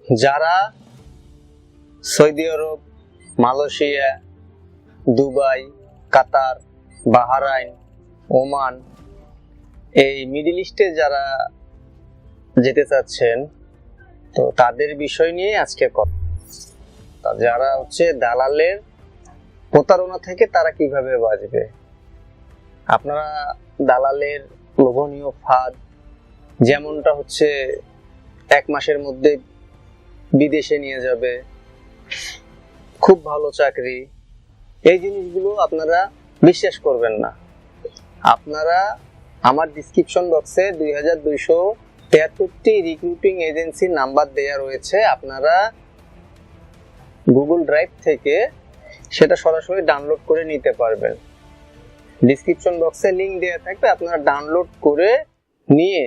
যারা সৌদি আরব, Malaysia, Dubai, কাতার, Bahrain, Oman এই middle ইস্টে যারা যেতে চাচ্ছেন, তো তাদের বিষয় নিয়ে আজকে কথা। যারা দালালের প্রতারণা থেকে তারা কিভাবে বাঁচবে। আপনারা দালালের লোভনীয় ফাঁদ, যেমনটা 1 মাসের মধ্যে বিদেশে নিয়ে যাবে, খুব ভালো চাকরি, এই জিনিসগুলো আপনারা বিশ্বাস করবেন না। আপনারা আমার ডিসক্রিপশন বক্সে 2273টি রিক্রুটিং এজেন্সির নাম্বার দেয়া রয়েছে। আপনারা গুগল ড্রাইভ থেকে সেটা সরাসরি ডাউনলোড করে নিতে পারবেন। ডিসক্রিপশন বক্সে লিংক দেয়া থাকবে, আপনারা ডাউনলোড করে নিয়ে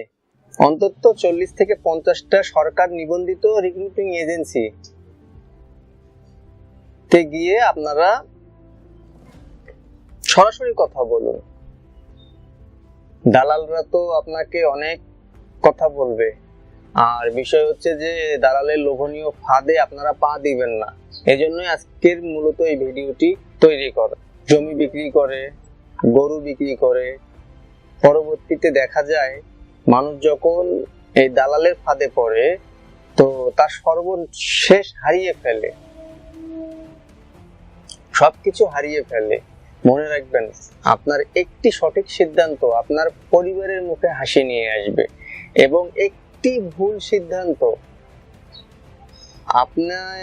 অন্তত 40 থেকে 50টা সরকার নিবন্ধিত রিক্রুটিং এজেন্সি তে গিয়ে আপনারা সরাসরি কথা বলুন। দালালরা তো আপনাকে অনেক কথা বলবে, আর বিষয় যে দালালের লোভনীয় ফাঁদে আপনারা পা দিবেন না। এজন্যই আজকের মূলত এই ভিডিওটি তৈরি করা। জমি বিক্রি করে, গরু বিক্রি করে, পরবর্তীতে দেখা যায় মানুষ যখন এই দালালের ফাঁদে পড়ে তো তার সর্বশেষ হারিয়ে ফেলে, সবকিছু হারিয়ে ফেলে। মনে রাখবেন, আপনার একটি সঠিক সিদ্ধান্ত আপনার পরিবারের মুখে হাসি নিয়ে আসবে, এবং একটি ভুল সিদ্ধান্ত আপনার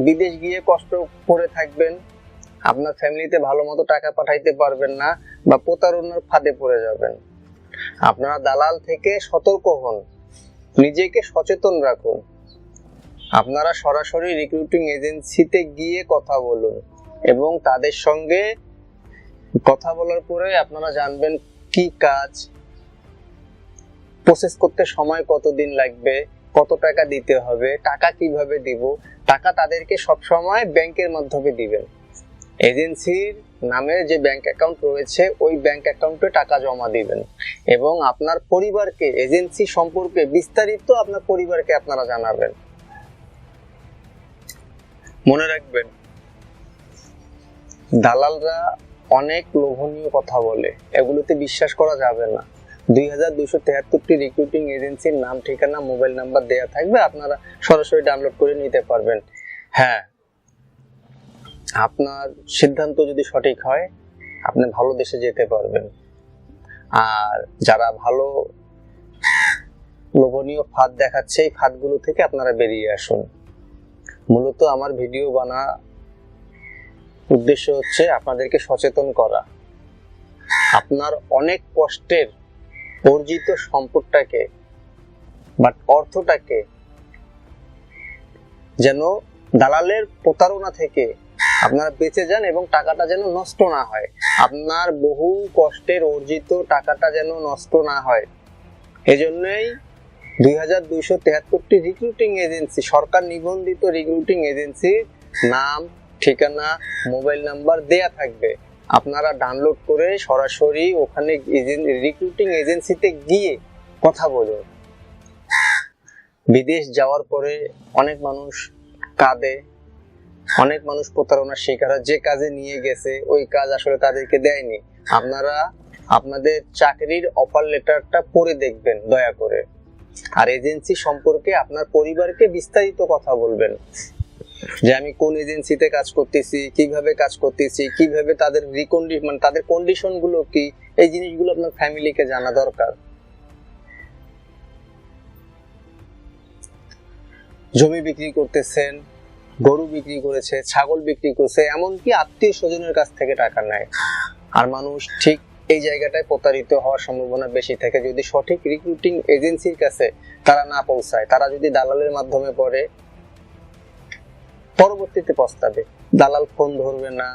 বিদেশ গিয়ে কষ্ট করে থাকবেন, আপনার ফ্যামিলিতে ভালো মতো টাকা পাঠাইতে পারবেন না, বা প্রতারণার ফাঁদে পড়ে যাবেন। আপনারা দালাল থেকে সতর্ক হন, নিজেকে সচেতন রাখুন। আপনারা সরাসরি রিক্রুটিং এজেন্সিতে গিয়ে কথা বলুন, এবং তাদের সঙ্গে কথা বলার পরে আপনারা জানবেন কি কাজ, প্রসেস করতে সময় কতদিন লাগবে, কত টাকা দিতে হবে, টাকা কিভাবে দিব। টাকা তাদেরকে সব সময় ব্যাংকের মাধ্যমে দিবেন। এজেন্সির নামে যে ব্যাংক অ্যাকাউন্ট রয়েছে ওই ব্যাংক অ্যাকাউন্টে টাকা জমা দিবেন, এবং আপনার পরিবারকে এজেন্সি সম্পর্কে বিস্তারিত আপনার পরিবারকে আপনারা জানাবেন। মনে রাখবেন, দালালরা অনেক লোভনীয় কথা বলে, এগুলোতে বিশ্বাস করা যাবে না। 2273টি রিক্রুটিং এজেন্সির নাম, ঠিকানা, মোবাইল নাম্বার দেয়া থাকবে, আপনারা সরাসরি ডাউনলোড করে নিতে পারবেন। হ্যাঁ, আপনার সিদ্ধান্ত যদি সঠিক হয় আপনি ভালো দেশে যেতে পারবেন। আর যারা ভালো লোভনীয় ফাঁদ দেখাচ্ছে, এই ফাঁদগুলো থেকে আপনারা বেরিয়ে আসুন। মূলত আমার ভিডিও বানা উদ্দেশ্য আপনাদেরকে সচেতন করা। আপনার অনেক কষ্টের অর্জিত সম্পদটাকে বা অর্থটাকে যেন দালালের প্রতারণা থেকে আপনারা বেঁচে যান, এবং টাকাটা যেন নষ্ট না হয়। আপনার বহু কষ্টের অর্জিত টাকাটা যেন নষ্ট না হয়, এজন্যই 2273টি রিক্রুটিং এজেন্সি, সরকার নিবন্ধিত রিক্রুটিং এজেন্সির নাম, ঠিকানা, মোবাইল নাম্বার দেয়া থাকবে। আপনারা ডাউনলোড করে সরাসরি ওখানে রিক্রুটিং এজেন্সিতে গিয়ে কথা বলুন। বিদেশ যাওয়ার পরে অনেক মানুষ কাঁদে, অনেক মানুষ প্রতারণার শিকার হয়। যে কাজে নিয়ে গেছে ওই কাজ আসলে তাদেরকে দেয়নি। আপনারা আপনাদের চাকরির অফার লেটারটা পড়ে দেখবেন দয়া করে, আর এজেন্সি সম্পর্কে আপনার পরিবারকে বিস্তারিত কথা বলবেন, যে আমি কোন এজেন্সিতে কাজ করতেছি, কিভাবে কাজ করতেছি, কিভাবে তাদের তাদের কন্ডিশন গুলো কি, এই জিনিসগুলো আপনার ফ্যামিলিকে জানা দরকার। জমি বিক্রি করতেছেন, গরু বিক্রি করেছে, ছাগল বিক্রি করছে, এমনকি আত্মীয় স্বজনের কাছ থেকে টাকা নেয়, আর মানুষ ঠিক এই জায়গাটায় প্রতারিত হওয়ার সম্ভাবনা বেশি থাকে যদি সঠিক রিক্রুটিং এজেন্সির কাছে তারা না পৌঁছায়। তারা যদি দালালের মাধ্যমে পড়ে, পরবর্তীতে পস্তাবে। দালাল ফোন ধরবে না,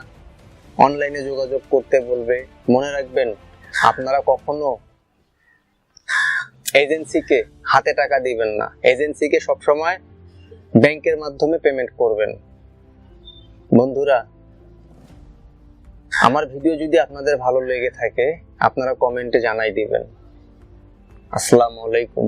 অনলাইনে যোগাযোগ করতে বলবে। মনে রাখবেন, আপনারা কখনো এজেন্সিকে হাতে টাকা দিবেন না, এজেন্সিকে সবসময় ব্যাংকের মাধ্যমে পেমেন্ট করবেন। বন্ধুরা, আমার ভিডিও যদি আপনাদের ভালো লেগে থাকে আপনারা কমেন্টে জানাই দিবেন। আসসালামু আলাইকুম।